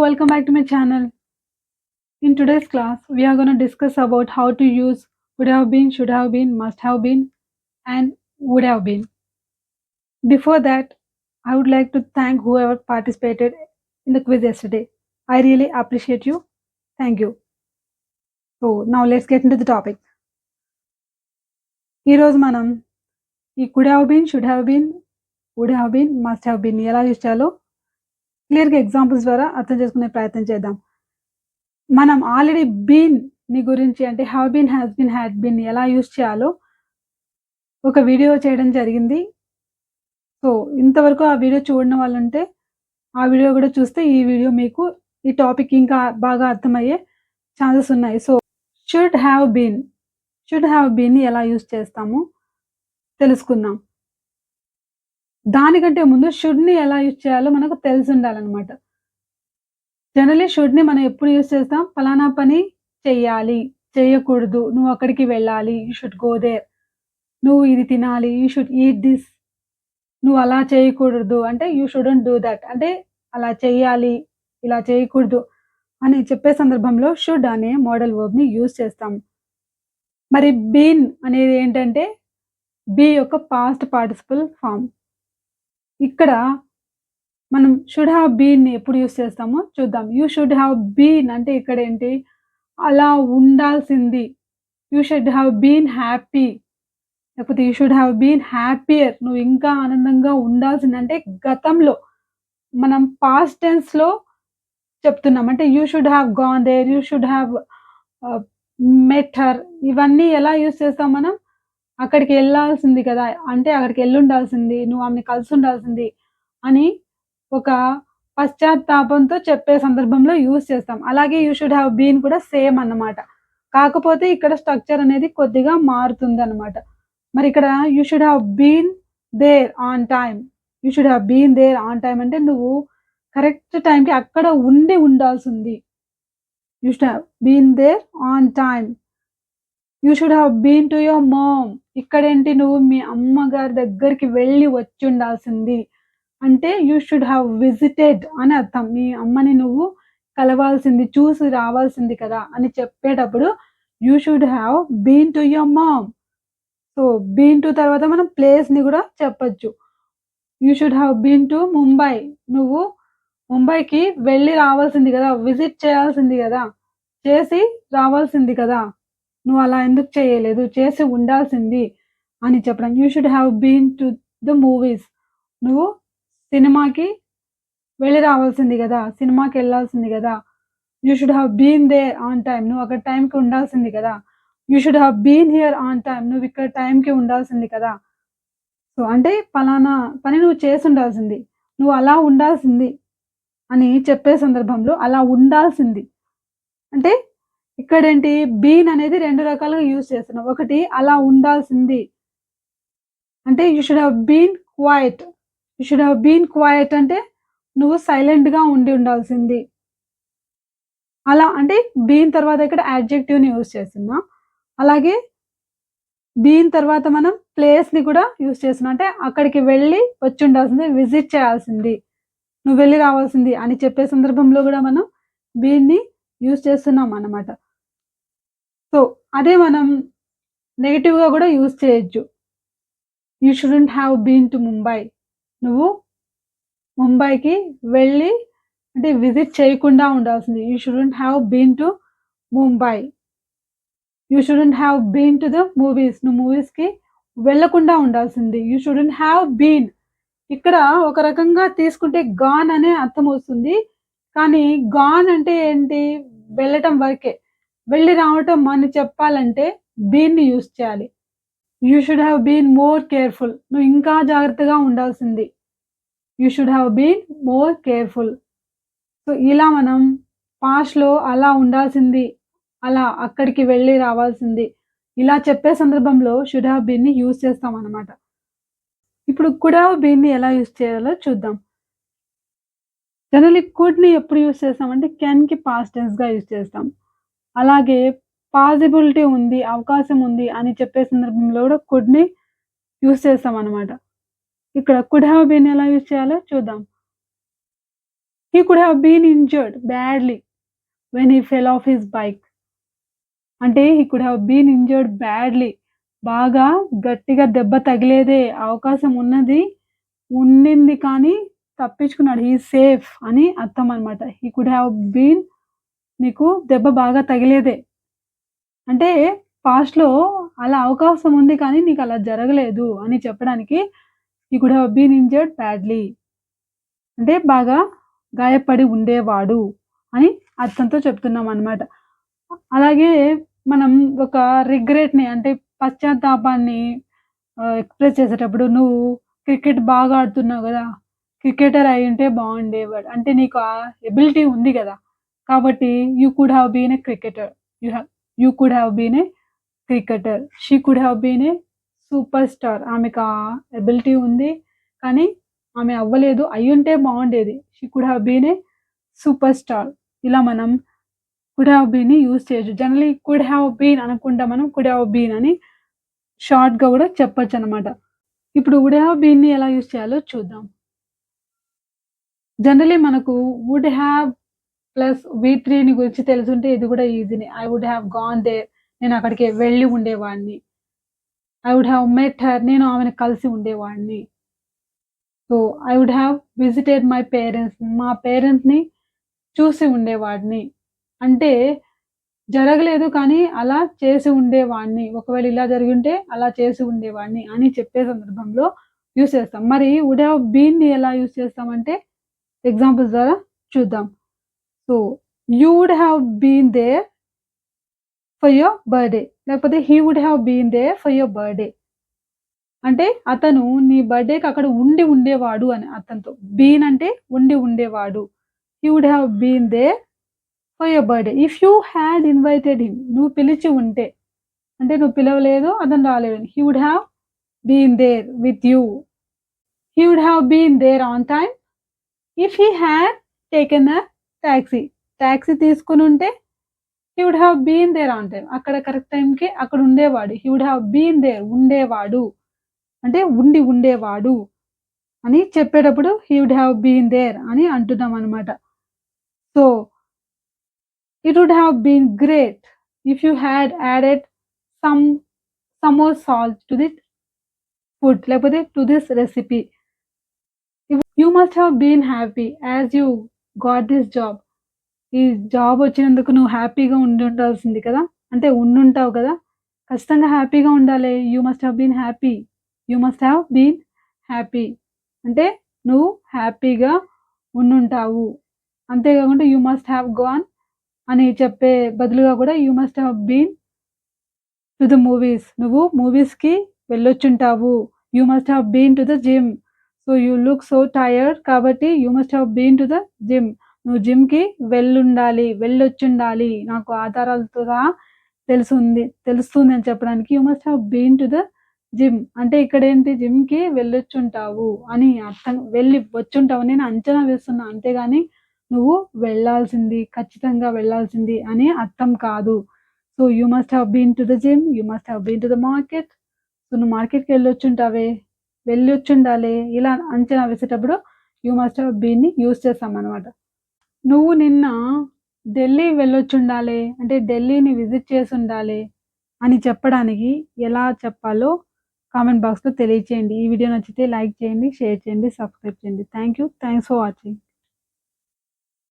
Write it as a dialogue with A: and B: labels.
A: welcome back to my channel. In today's class, we are going to discuss about how to use would have been, should have been, must have been, and would have been. Before that, I would like to thank whoever participated in the quiz yesterday. I really appreciate you. Thank you. So now let's get into the topic. ఈరోజు మనం ఈ could have been, should have been, would have been, must have been ఎలా use చేయాలో క్లియర్గా examples ద్వారా అర్థం చేసుకునే ప్రయత్నం చేద్దాం. మనం ఆల్రెడీ బీన్ ని గురించి అంటే have been, has been, had been ఎలా యూజ్ చేయాలో ఒక వీడియో చేయడం జరిగింది. సో ఇంతవరకు ఆ వీడియో చూడని వాళ్ళుంటే ఆ వీడియో కూడా చూస్తే ఈ వీడియో మీకు ఈ టాపిక్ ఇంకా బాగా అర్థమయ్యే ఛాన్సెస్ ఉన్నాయి. సో షుడ్ హ్యావ్ బీన్ ని ఎలా యూజ్ చేస్తాము తెలుసుకుందాం. దానికంటే ముందు షుడ్ ని ఎలా యూజ్ చేయాలో మనకు తెలిసి ఉండాలన్నమాట. జనరల్లీ షుడ్ ని మనం ఎప్పుడు యూజ్ చేస్తాం? ఫలానా పని చెయ్యాలి, చేయకూడదు, నువ్వు అక్కడికి వెళ్ళాలి, యూ షుడ్ గో దేర్, నువ్వు ఇది తినాలి, యూ షుడ్ ఈట్ దిస్, నువ్వు అలా చేయకూడదు అంటే యూ షుడెంట్ డూ దట్, అంటే అలా చెయ్యాలి, ఇలా చేయకూడదు అని చెప్పే సందర్భంలో షుడ్ అనే మోడల్ వర్బ్ ని యూజ్ చేస్తాం. మరి బీన్ అనేది ఏంటంటే బీ యొక్క పాస్ట్ పార్టిసిపల్ ఫామ్. ఇక్కడ మనం షుడ్ హ్యావ్ బీన్ ని ఎప్పుడు యూజ్ చేస్తామో చూద్దాం. యూ షుడ్ హ్యావ్ బీన్ అంటే ఇక్కడ ఏంటి? అలా ఉండాల్సింది. You should have been happy, లేకపోతే you should have been happier, నువ్వు ఇంకా ఆనందంగా ఉండాల్సింది. అంటే గతంలో మనం పాస్ట్ టెన్స్ లో చెప్తున్నాం. అంటే you should have gone there, you should have met her, ఇవన్నీ ఎలా యూజ్ చేస్తాం మనం? అక్కడికి వెళ్ళాల్సింది కదా, అంటే అక్కడికి వెళ్ళి ఉండాల్సింది, నువ్వు ఆమెను కలిసి ఉండాల్సింది అని ఒక పశ్చాత్తాపంతో చెప్పే సందర్భంలో యూజ్ చేస్తాం. అలాగే యూ షుడ్ హ్యావ్ బీన్ కూడా సేమ్ అన్నమాట. కాకపోతే ఇక్కడ స్ట్రక్చర్ అనేది కొద్దిగా మారుతుందన్నమాట. మరి ఇక్కడ you should have been there on time, you should have been there on time అంటే నువ్వు కరెక్ట్ టైంకి అక్కడ ఉండి ఉండాల్సింది. You should have been there on time. You should have been to your mom, ఇక్కడేంటి? నువ్వు మీ అమ్మగారి దగ్గరికి వెళ్ళి వచ్చి ఉండాల్సింది. అంటే యూ షుడ్ హ్యావ్ విజిటెడ్ అని అర్థం. మీ అమ్మని నువ్వు కలవాల్సింది, చూసి రావాల్సింది కదా అని చెప్పేటప్పుడు you should have been to your mom. So been to తర్వాత మనం ప్లేస్ ని కూడా చెప్పొచ్చు. You should have been to Mumbai, నువ్వు ముంబైకి వెళ్ళి రావాల్సింది కదా, విజిట్ చేయాల్సింది కదా, చేసి రావాల్సింది కదా, నువ్వు అలా ఎందుకు చేయలేదు, చేసి ఉండాల్సింది అని చెప్పడం. You should have been to the movies, నువ్వు సినిమాకి వెళ్ళి రావాల్సింది కదా, సినిమాకి వెళ్ళాల్సింది కదా. You should have been there on time, నువ్వు అక్కడ టైంకి ఉండాల్సింది కదా. You should have been here on time, నువ్వు ఇక్కడ టైంకి ఉండాల్సింది కదా. సో అంటే పలానా పని నువ్వు చేసి ఉండాల్సింది, నువ్వు అలా ఉండాల్సింది అని చెప్పే సందర్భంలో అలా ఉండాల్సింది అంటే ఇక్కడేంటి? బీన్ అనేది రెండు రకాలుగా యూజ్ చేస్తున్నాం. ఒకటి అలా ఉండాల్సింది అంటే you should have been quiet, you should have been quiet అంటే నువ్వు సైలెంట్గా ఉండి ఉండాల్సింది. అలా అంటే బీన్ తర్వాత ఇక్కడ యాడ్జెక్టివ్ని యూజ్ చేస్తున్నాం. అలాగే బీన్ తర్వాత మనం ప్లేస్ని కూడా యూజ్ చేస్తున్నాం. అంటే అక్కడికి వెళ్ళి వచ్చి ఉండాల్సింది, విజిట్ చేయాల్సింది, నువ్వు వెళ్ళి రావాల్సింది అని చెప్పే సందర్భంలో కూడా మనం బీన్ని యూజ్ చేస్తున్నాం అన్నమాట. సో అదే మనం నెగిటివ్గా కూడా యూజ్ చేయొచ్చు. You shouldn't have been to Mumbai, నువ్వు ముంబైకి వెళ్ళి అంటే విజిట్ చేయకుండా ఉండాల్సింది. You shouldn't have been to Mumbai. You shouldn't have been to the movies, నువ్వు మూవీస్కి వెళ్ళకుండా ఉండాల్సింది. యూ షుడెంట్ హ్యావ్ బీన్, ఇక్కడ ఒక రకంగా తీసుకుంటే గాన్ అనే అర్థం వస్తుంది. కానీ గాన్ అంటే ఏంటి? వెళ్ళటం వరకే, వెళ్ళి రావటం అని చెప్పాలంటే బీన్ని యూజ్ చేయాలి. You should have been more careful, నువ్వు ఇంకా జాగ్రత్తగా ఉండాల్సింది. You should have been more careful. So ఇలా మనం పాస్ట్లో అలా ఉండాల్సింది, అలా అక్కడికి వెళ్ళి రావాల్సింది, ఇలా చెప్పే సందర్భంలో షుడ్ హ్యావ్ బీన్ని యూజ్ చేస్తాం అన్నమాట. ఇప్పుడు కుడ్ హ్యావ్ బీన్ని ఎలా యూజ్ చేయాలో చూద్దాం. జనరల్లీ కుడ్ని ఎప్పుడు యూజ్ చేస్తామంటే కెన్కి పాస్ట్ టెన్స్గా యూజ్ చేస్తాం. అలాగే పాసిబిలిటీ ఉంది, అవకాశం ఉంది అని చెప్పే సందర్భంలో కూడా కుడ్ని యూజ్ చేస్తాం అన్నమాట. ఇక్కడ కుడ్ హ్యావ్ బీన్ ఎలా యూజ్ చేయాలో చూద్దాం. He could have been injured badly when he fell off his bike. అంటే he could have been injured badly. బాగా గట్టిగా దెబ్బ తగిలేదే అవకాశం ఉండింది కానీ తప్పించుకున్నాడు. హి ఈజ్ సేఫ్ అని అర్థం అన్నమాట. హీ కుడ్ హావ్ బీన్ నీకు దెబ్బ బాగా తగిలేదే. అంటే పాస్ట్‌లో అలా అవకాశం ఉంది కానీ నీకలా జరగలేదు అని చెప్పడానికి he could have been injured badly. అంటే బాగా గాయపడి ఉండేవాడు అని అర్థంతో చెప్తున్నామనమాట. అలాగే మనం ఒక రిగ్రెట్‌ని అంటే పశ్చాత్తాపాన్ని ఎక్స్‌ప్రెస్ చేసేటప్పుడు నువ్వు క్రికెట్ బాగా ఆడుతున్నావు గదా! క్రికెటర్ అయ్యుంటే బావుండేవాడు. అంటే నీకు ఆ ఎబిలిటీ ఉంది గదా! కాబట్టి you could have been a cricketer. You have you could have been a cricketer. She could have been a super star. ఆమెకా ఎబిలిటీ ఉంది. కానీ ఆమె అవ్వలేదు. అయ్యుంటే బావుండేది. She could have been a super star. ఇలా మనం కుడ్ హావ్ బీన్‌ని యూజ్ చేయొచ్చు. జనరల్లీ కుడ్ హావ్ బీన్ అనకుండా మనం కుడ్ హావ్ బీన్ అని షార్ట్‌గా గూడా చెప్పొచ్చనమాట. ఇప్పుడు వుడ్ హావ్ బీన్‌ని ఎలా యూజ్ చేయాలో చూద్దాం. జనరల్లీ మనకు వుడ్ హ్యావ్ ప్లస్ వి3ని గురించి తెలిసుంటే ఇది గూడా ఈజీనే. I would have gone there. నేనక్కడికి వెళ్ళి ఉండేవాడిని. I would have met her. నేను ఆమెను కలిసి ఉండేవాడిని. So, I would have visited my parents. మా పేరెంట్స్‌ని చూసి ఉండేవాడిని. అంటే జరగలేదు కానీ అలా చేసి ఉండేవాడిని. ఒకవేళ ఇలా జరిగుంటే అలా చేసి ఉండేవాడిని అని చెప్పే సందర్భంలో యూజ్ చేస్తాం. మరి వుడ్ హావ్ బీన్‌ని ఎలా యూజ్ చేస్తామంటే ఎగ్జాంపుల్స్ ద్వారా చూద్దాం. So, you would have been there for your birthday లేకపోతే he would have been there for your birthday. అంటే అతను నీ బర్త్‌డేకి అక్కడ ఉండి ఉండేవాడు అని అతనితో. బీన్ అంటే ఉండి ఉండేవాడు. He would have been there for your birthday. If you had invited him నువ్వు పిలిచి ఉంటే. అంటే నువ్వు పిలవలేదు, అతను రాలేదని. He would have been there with you. He would have been there on time if he had taken a taxi. Taxi తీసుకొనుంటే he would have been there on time. అక్కడ కరెక్ట్ టైమ్‌కి అక్కడ ఉండేవాడు. He would have been there ఉండేవాడు. అంటే ఉండి ఉండేవాడు అని చెప్పేటప్పుడు he would have been there అని అంటున్నామనమాట. So, it would have been great if you had added some more salt to the food లేకపోతే to this recipe. You must have been happy as you got this job. ఈ job వచ్చినందుకు నువ్వు హ్యాపీగా ఉండుండాల్సింది కదా! అంటే ఉండుంటావు కదా! ఖచ్చితంగా హ్యాపీగా ఉండాలి. You must have been happy. You must have been happy. అంటే నువ్వు హ్యాపీగా ఉండుంటావు. అంతే కాకుండా యూ మస్ట్ హావ్ గాన్ అని చెప్పే బదులుగా కూడా you must have been to the movies. నువ్వు మూవీస్‌కి వెళ్ళొచ్చుంటావు. You must have been to the gym. So, you look so tired కాబట్టి you must have been to the gym. నువ్వు జిమ్‌కి వెళ్ళుండాలి, వెళ్ళొచ్చుండాలి. నాకు ఆధారాలతో సహా తెలుస్తుంది అని చెప్పడానికి you must have been to the gym. అంటే ఇక్కడేంటి జిమ్‌కి వెళ్ళొచ్చుంటావు అని అర్థం. వెళ్ళి వచ్చుంటావు. నేను అంచనా వేస్తున్నా. అంతేగాని నువ్వు వెళ్ళాల్సింది, ఖచ్చితంగా వెళ్ళాల్సింది అని అర్థం కాదు. So, you must have been to the gym. You must have been to the market. So, నువ్వు మార్కెట్‌కి వెళ్ళొచ్చుంటావే, వెళ్ళొచ్చుండాలి. ఇలా అంచనా వేసేటప్పుడు యూ మస్ట్ హావ్ బీన్‌ని యూజ్ చేస్తామనమాట. నువ్వు నిన్న ఢిల్లీ వెళ్ళొచ్చుండాలి. అంటే ఢిల్లీని విజిట్ చేసుండాలి అని చెప్పడానికి ఎలా చెప్పాలో కామెంట్ బాక్స్‌లో తెలియచేయండి. ఈ వీడియో నచ్చితే లైక్ చేయండి, షేర్ చేయండి, సబ్స్క్రైబ్ చేయండి. Thank you. Thanks for watching.